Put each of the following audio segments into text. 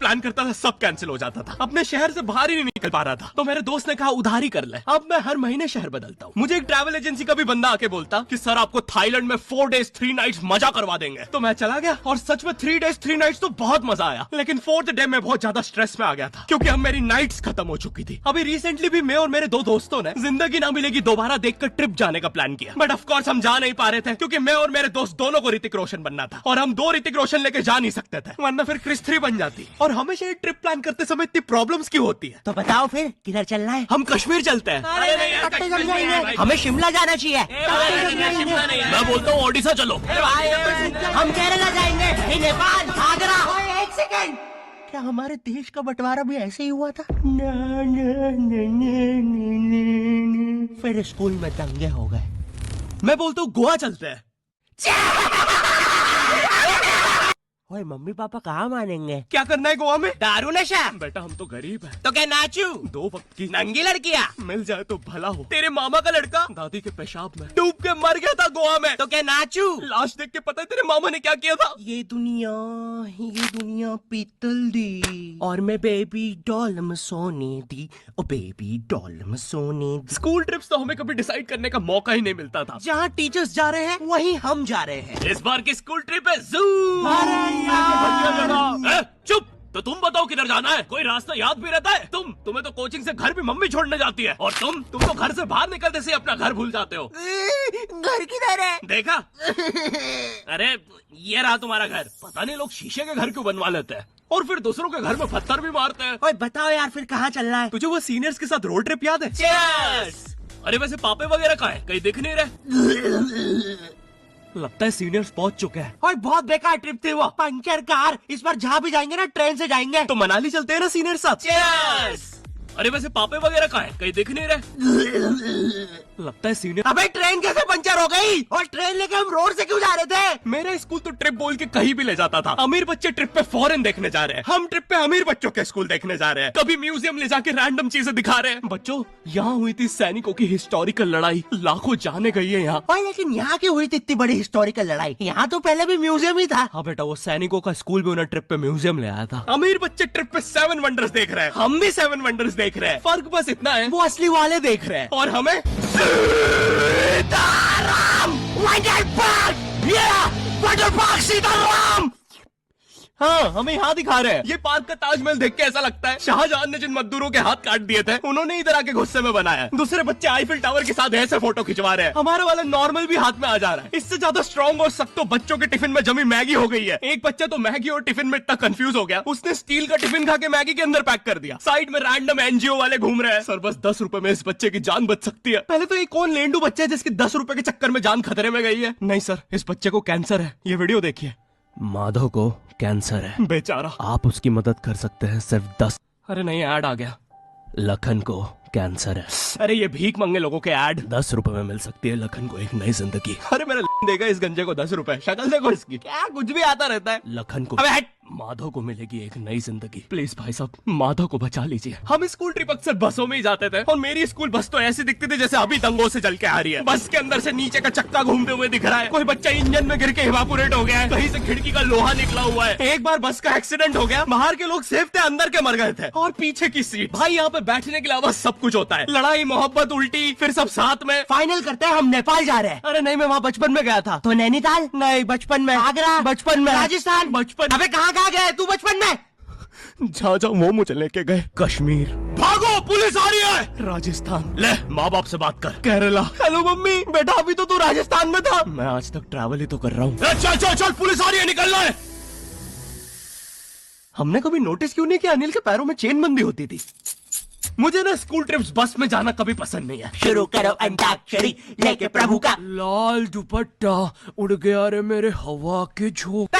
Plan करता था सब कैंसिल हो जाता था। अपने शहर से बाहर ही नहीं निकल पा रहा था, तो मेरे दोस्त ने कहा उधारी कर ले। अब मैं हर महीने शहर बदलता हूँ। मुझे एक ट्रैवल एजेंसी का भी बंदा आके बोलता कि सर आपको थाईलैंड में 4 days 3 nights मजा करवा देंगे। तो मैं चला गया और सच में 3 days 3 nights तो बहुत मजा आया, लेकिन 4th डे में बहुत ज्यादा स्ट्रेस में आ गया था क्योंकि अब मेरी नाइट्स खत्म हो चुकी थी। अभी रिसेंटली भी मैं और मेरे 2 दोस्तों ने जिंदगी ना मिलेगी दोबारा देखकर ट्रिप जाने का प्लान किया, बट ऑफ कोर्स हम जा नहीं पा रहे थे क्योंकि मैं और मेरे दोस्त दोनों को ऋतिक रोशन बनना था और हम 2 ऋतिक रोशन लेके जा नहीं सकते थे, वरना फिर क्रिस 3 बन जाती। और हमेशा ये ट्रिप प्लान करते समय इतनी प्रॉब्लम्स क्यों होती है? तो बताओ फिर किधर चलना है? हम कश्मीर चलते हैं। हमें शिमला जाना चाहिए। मैं बोलता हूँ ओडिशा चलो। हम केरला जाएंगे, नेपाल, आगरा। एक सेकंड, क्या हमारे देश का बंटवारा भी ऐसे ही हुआ था? फिर स्कूल में दंगे हो गए। मैं बोलता हूँ गोवा चलते हैं। ओए मम्मी पापा कहाँ मानेंगे? क्या करना है गोवा में? दारू नशा। बेटा हम तो गरीब हैं। तो क्या नाचू? 2 वक्त की नंगी लड़कियाँ मिल जाए तो भला हो। तेरे मामा का लड़का दादी के पेशाब में डूब के मर गया था गोवा में। तो क्या नाचू? लाश देख के पता है तेरे मामा ने क्या किया था? ये दुनिया पीतल दी और मैं बेबी डॉल में सोने दी, ओ बेबी डॉल में सोने दी। स्कूल ट्रिप्स तो हमें कभी डिसाइड करने का मौका ही नहीं मिलता था। जहाँ टीचर्स जा रहे हैं वहीं हम जा रहे हैं। इस बार की स्कूल ट्रिप है जू। चुप, तो तुम बताओ किधर जाना है? कोई रास्ता याद भी रहता है? तुम्हें तो कोचिंग से घर भी मम्मी छोड़ने जाती है, और तुम तो घर से बाहर निकलते से अपना घर भूल जाते हो। घर किधर है? देखा? अरे ये रहा तुम्हारा घर। पता नहीं लोग शीशे के घर क्यों बनवा लेते हैं और फिर दूसरों के घर में पत्थर भी मारते हैं। ओए बताओ यार फिर कहाँ चलना है? तुझे वो सीनियर्स के साथ रोड ट्रिप याद है? Cheers! अरे वैसे पापे वगैरह कहाँ है? कहीं दिख नहीं रहे। लगता है सीनियर्स पहुंच चुके हैं। ओए बहुत बेकार ट्रिप थी वो, पंचर कार। इस बार जहाँ भी जाएंगे ना ट्रेन से जाएंगे। तो मनाली चलते हैं ना सीनियर साथ। अरे वैसे पापे वगैरह कहाँ है? कहीं दिख नहीं रहे। लगता है सीनियर। अबे ट्रेन कैसे पंचर हो गई? और ट्रेन लेके हम रोड से क्यों जा रहे थे? मेरा स्कूल तो ट्रिप बोल के कहीं भी ले जाता था। अमीर बच्चे ट्रिप पे फॉरेन देखने जा रहे हैं, हम ट्रिप पे अमीर बच्चों के स्कूल देखने जा रहे हैं। कभी म्यूजियम ले जाके रैंडम चीजें दिखा रहे हैं। बच्चों यहाँ हुई थी सैनिकों की हिस्टोरिकल लड़ाई, लाखों जाने गई है यहाँ। लेकिन यहाँ की हुई थी इतनी बड़ी हिस्टोरिकल लड़ाई? यहाँ तो पहले भी म्यूजियम ही था। हाँ बेटा, वो सैनिकों का स्कूल भी उन्हें ट्रिप पे म्यूजियम ले आया था। अमीर बच्चे ट्रिप पे 7 वंडर्स देख रहे हैं, हम भी 7 वंडर्स देख रहे हैं। फर्क बस इतना है, वो असली वाले देख रहे हैं और हमें Sitaram water park. Water park Sitaram. हाँ, हमें यहाँ दिखा रहे हैं। ये पार्क का ताजमहल देख के ऐसा लगता है शाहजहां ने जिन मजदूरों के हाथ काट दिए थे उन्होंने इधर आके गुस्से में बनाया। दूसरे बच्चे आईफिल टावर के साथ ऐसे फोटो खिंचवा रहे हैं, हमारा वाला नॉर्मल भी हाथ में आ जा रहा है। इससे ज्यादा स्ट्रॉन्ग और सख्त तो बच्चों के टिफिन में जमी मैगी हो गई है। एक बच्चा तो मैगी और टिफिन में इतना कंफ्यूज हो गया, उसने स्टील का टिफिन खा के मैगी के अंदर पैक कर दिया। साइड में रैंडम एनजीओ वाले घूम रहे हैं। सर बस 10 रुपए में इस बच्चे की जान बच सकती है। पहले तो ये कौन लेंडू बच्चा है जिसकी 10 रुपए के चक्कर में जान खतरे में गई है? नहीं सर, इस बच्चे को कैंसर है। ये वीडियो देखिए। माधव को कैंसर है बेचारा, आप उसकी मदद कर सकते हैं सिर्फ 10। अरे नहीं, ऐड आ गया। लखन को कैंसर है। अरे ये भीख मंगे लोगों के ऐड। 10 रुपए में मिल सकती है लखन को एक नई जिंदगी। अरे मेरा देगा इस गंजे को 10 रुपए। शक्ल देखो इसकी, क्या कुछ भी आता रहता है। लखन को, अबे माधव को मिलेगी एक नई जिंदगी। प्लीज भाई साहब, माधव को बचा लीजिए। हम स्कूल ट्रिप अक्सर बसों में ही जाते थे और मेरी स्कूल बस तो ऐसी दिखती थी जैसे अभी दंगों से जल के आ रही है। बस के अंदर से नीचे का चक्का घूमते हुए दिख रहा है, कोई बच्चा इंजन में गिर के इवापोरेट हो गया है, कहीं से खिड़की का लोहा निकला हुआ है। एक बार बस का एक्सीडेंट हो गया, बाहर के लोग सेफ थे, अंदर के मर गए थे। और पीछे की सीट, भाई यहाँ पे बैठने के अलावा सब कुछ होता है। लड़ाई, मोहब्बत, उल्टी, फिर सब साथ में। फाइनल करते हैं हम नेपाल जा रहे हैं। अरे नहीं, मैं वहाँ बचपन में गया था। तो नैनीताल? नहीं, बचपन में। आगरा? बचपन में। राजस्थान? बचपन। अबे कहाँ गया तू बचपन में? जहाँ वो मुझे लेके गए। कश्मीर। भागो, पुलिस आ रही है। राजस्थान। ले माँ बाप से बात कर। केरला। Hello mummy. बेटा अभी तो तू राजस्थान में था। मैं आज तक ट्रैवल ही तो कर रहा हूँ। चल चल चल, पुलिस आ रही है, निकलना है। हमने कभी नोटिस क्यों नहीं किया अनिल के पैरों में चेन बंदी होती थी? मुझे ना स्कूल ट्रिप्स बस में जाना कभी पसंद नहीं है। शुरू करो अंताक्षरी लेके प्रभु का लाल दुपट्टा उड़ गया रे मेरे हवा के झोंके।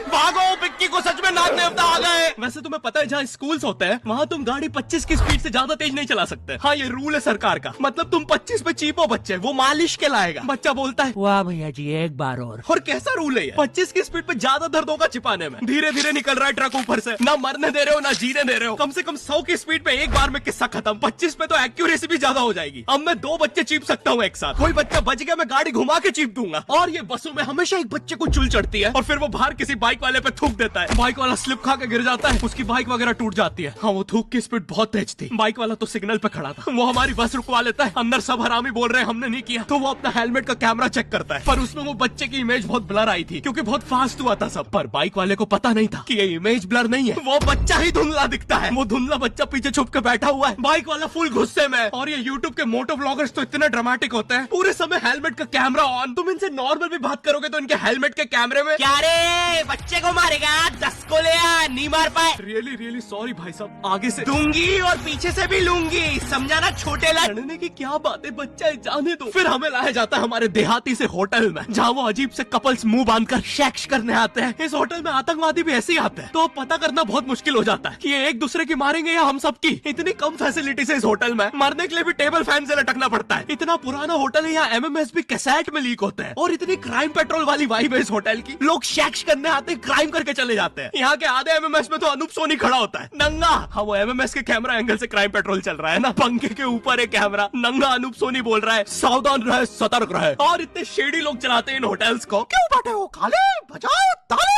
भागो, पिक्की को सच में में नाग देवता आ गए। वैसे तुम्हें पता है जहाँ स्कूल्स होते हैं वहाँ तुम गाड़ी 25 की स्पीड से ज्यादा तेज नहीं चला सकते। हाँ ये रूल है सरकार का। मतलब तुम 25 पे चीपो बच्चे, वो मालिश के लाएगा। बच्चा बोलता है वाह भैया जी एक बार और कैसा रूल है ये? 25 की स्पीड पे ज्यादा दर्द होगा छिपाने में। धीरे धीरे निकल रहा है ट्रक ऊपर से, ना मरने दे रहे हो ना जीने दे रहे हो। कम से कम 100 की स्पीड पे एक बार में किस्सा खत्म। 25 पे तो एक्यूरेसी भी ज्यादा हो जाएगी। अब मैं 2 बच्चे चीप सकता हूँ एक साथ। कोई बच्चा बच गया मैं गाड़ी घुमा के चीप दूंगा। और ये बसों में हमेशा एक बच्चे को चुल चढ़ती है और फिर वो बाहर किसी बाइक वाले पे थूक देता है। बाइक वाला स्लिप खा के गिर जाता है, उसकी बाइक वगैरह टूट जाती है। हाँ वो थूक की स्पीड बहुत तेज थी। बाइक वाला तो सिग्नल पे खड़ा था। वो हमारी बस रुकवा लेता है। अंदर सब हरामी बोल रहे हैं हमने नहीं किया, तो वो अपना हेलमेट का कैमरा चेक करता है। पर उसमें वो बच्चे की इमेज बहुत ब्लर आई थी क्योंकि बहुत फास्ट हुआ था सब। पर बाइक वाले को पता नहीं था कि ये इमेज ब्लर नहीं है, वो बच्चा ही धुंधला दिखता है। वो धुंधला बच्चा पीछे छुप के बैठा हुआ है। बाइक वाला फुल गुस्से में। और ये यूट्यूब के मोटो व्लॉगर्स तो इतने ड्रामेटिक होते हैं, पूरे समय हेलमेट का कैमरा ऑन। तुम इनसे नॉर्मल भी बात करोगे तो इनके हेलमेट के कैमरे में क्या रे बच्चे को मारेगा 10 को ले आ, नहीं मार पाए। रियली सॉरी भाई साहब, आगे से दूंगी और पीछे से भी लूंगी, समझा ना छोटे लाल। लड़ने की क्या बात है, बच्चा है, जाने दो। फिर हमें लाया जाता है हमारे देहाती से होटल में जहाँ वो अजीब से कपल्स मुंह बांधकर सेक्स करने आते हैं। इस होटल में आतंकवादी भी ऐसे ही आते हैं, तो अब पता करना बहुत मुश्किल हो जाता है कि ये एक दूसरे की मारेंगे या हम सबकी। इतनी कम फैसिलिटीज है इस होटल में, मरने के लिए भी टेबल फैन से लटकना पड़ता है। इतना पुराना होटल है, यहाँ MMS भी कैसेट में लीक होते हैं। और इतनी क्राइम पेट्रोल वाली वाइब है इस होटल की। लोग सेक्स करने आते हैं, क्राइम करके चले जाते हैं। यहाँ के आधे MMS में तो अनूप सोनी खड़ा होता है नंगा। हाँ वो MMS के कैमरा एंगल से क्राइम पेट्रोल चल रहा है ना, पंखे के ऊपर एक कैमरा, नंगा अनूप सोनी बोल रहा है सावधान रहे सतर्क रहे। और इतने शेडी लोग चलाते हैं इन होटल्स को। क्यों बैठे हो काले, बजाओ ताली।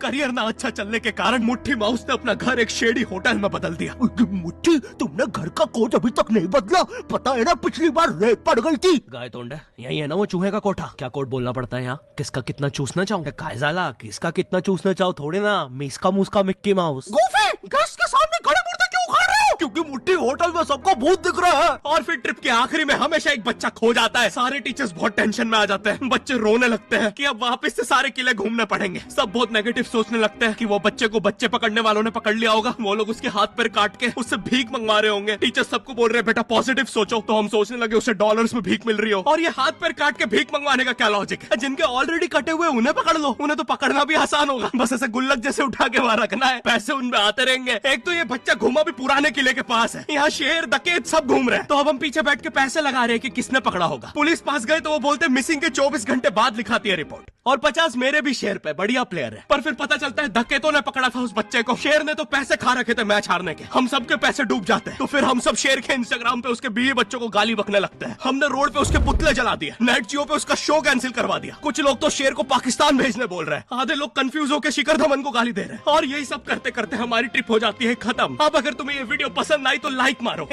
करियर ना अच्छा चलने के कारण मुट्ठी माउस ने अपना घर एक शेडी होटल में बदल दिया। मुट्ठी तुमने घर का कोड अभी तक नहीं बदला, पता है ना पिछली बार रेत पड़ गई थी। गाय तोंड यही है ना वो चूहे का कोठा। क्या कोड बोलना पड़ता है यहाँ? किसका कितना चूसना चाहूँ? कायजाला किसका कितना चूसना चाहो थोड़े ना, मिसका मुस्का मिक्की माउस। गोफे गैस के सामने खड़े मुर्दे क्यों उखाड़ रहे हो? क्योंकि मुट्ठी होटल में सबको भूत दिख रहा है। और फिर ट्रिप के आखिरी में हमेशा एक बच्चा खो जाता है। सारे टीचर्स बहुत टेंशन में आ जाते हैं, बच्चे रोने लगते हैं कि अब वापस से सारे किले घूमने पड़ेंगे। सब बहुत नेगेटिव सोचने लगते हैं कि वो बच्चे को बच्चे पकड़ने वालों ने पकड़ लिया होगा, वो लोग उसके हाथ पैर काट के उससे भीख मंगवा रहे होंगे। टीचर सबको बोल रहे हैं बेटा पॉजिटिव सोचो, तो हम सोचने लगे उसे डॉलर्स में भीख मिल रही हो। और ये हाथ पैर काट के भीख मंगवाने का क्या लॉजिक है? जिनके ऑलरेडी कटे हुए उन्हें पकड़ लो, उन्हें तो पकड़ना भी आसान होगा। बस ऐसे गुल्लक जैसे उठा के वहां रखना है, पैसे उनमें आते रहेंगे। एक तो ये बच्चा घूमा भी पुराने किले के पास है, यहाँ शेर डकैत सब घूम रहे हैं। तो अब हम पीछे बैठ के पैसे लगा रहे हैं कि किसने पकड़ा होगा। पुलिस पास गए तो वो बोलते मिसिंग के 24 घंटे बाद लिखाती है रिपोर्ट। और 50 मेरे भी शेर पे, बढ़िया प्लेयर है। पर फिर पता चलता है डकैतों ने पकड़ा था उस बच्चे को। शेर ने तो पैसे खा रखे थे मैच हारने के, हम सबके पैसे डूब जाते हैं। तो फिर हम सब शेर के इंस्टाग्राम पे उसके बीवी बच्चों को गाली बकने लगते हैं। हमने रोड पे उसके पुतले जला दिए, नेट जियो पे उसका शो कैंसिल करवा दिया। कुछ लोग तो शेर को पाकिस्तान भेजने बोल रहे हैं, आधे लोग कंफ्यूज होकर शिखर धवन को गाली दे रहे हैं। और यही सब करते करते हमारी ट्रिप हो जाती है खत्म। अब अगर तुम्हें ये वीडियो पसंद आई तो लाइक मारो।